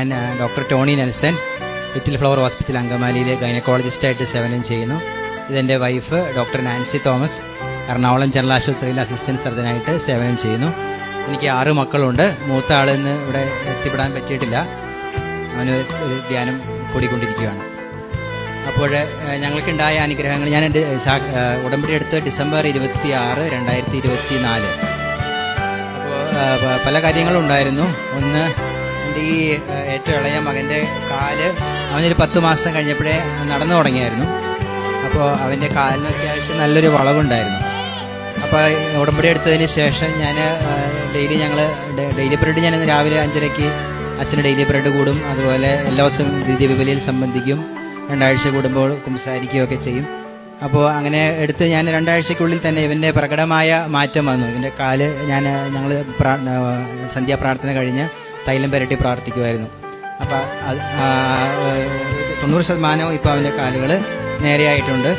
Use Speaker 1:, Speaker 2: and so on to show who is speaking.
Speaker 1: ഞാൻ doctor Tony Nelson, little flower hospital അങ്കമാലിയിലെ ഗൈനക്കോളജിസ്റ്റായിട്ട് സേവനം ചെയ്യുന്നു. ഇതെൻ്റെ wife doctor Nancy Thomas, Ernakulam general ആശുപത്രിയിൽ അസിസ്റ്റൻറ്റ് സർജനായിട്ട് സേവനം ചെയ്യുന്നു. എനിക്ക് 6 മക്കളുണ്ട്. മൂത്ത ആളിന്ന് ഇവിടെ എത്തിപ്പെടാൻ പറ്റിയിട്ടില്ല, അവന് ഒരു ധ്യാനം കൂടിക്കൊണ്ടിരിക്കുകയാണ്. അപ്പോൾ ഞങ്ങൾക്കുണ്ടായ അനുഗ്രഹങ്ങൾ, ഞാൻ എൻ്റെ ഉടമ്പടി എടുത്ത് ഡിസംബർ 26, 2024. അപ്പോൾ പല കാര്യങ്ങളും ഉണ്ടായിരുന്നു. ഒന്ന്, എൻ്റെ ഈ ഏറ്റവും ഇളയ മകൻ്റെ കാല്, അവനൊരു 10 മാസം കഴിഞ്ഞപ്പോഴേ നടന്നു തുടങ്ങിയായിരുന്നു. അപ്പോൾ അവൻ്റെ കാലിന് അത്യാവശ്യം നല്ലൊരു വളവുണ്ടായിരുന്നു. അപ്പോൾ ഉടമ്പടി എടുത്തതിന് ശേഷം ഞാൻ ഡെയിലി ബ്രെഡ് ഞാൻ രാവിലെ 5:30 അച്ഛന് ഡെയിലി ബ്രെഡ് കൂടും. അതുപോലെ എല്ലാ ദിവസവും ദിവ്യബലിയിൽ സംബന്ധിക്കും. 2 ആഴ്ച കൂടുമ്പോൾ സംസാരിക്കുകയൊക്കെ ചെയ്യും. അപ്പോൾ അങ്ങനെ എടുത്ത് ഞാൻ 2 ആഴ്ചയ്ക്കുള്ളിൽ തന്നെ ഇവൻ്റെ പ്രകടമായ മാറ്റം വന്നു. ഇവൻ്റെ കാല് ഞങ്ങൾ സന്ധ്യാപ്രാർത്ഥന കഴിഞ്ഞ് തൈലം പുരട്ടി പ്രാർത്ഥിക്കുമായിരുന്നു. അപ്പോൾ 90% ഇപ്പോൾ അവൻ്റെ കാലുകൾ നേരെയായിട്ടുണ്ട്.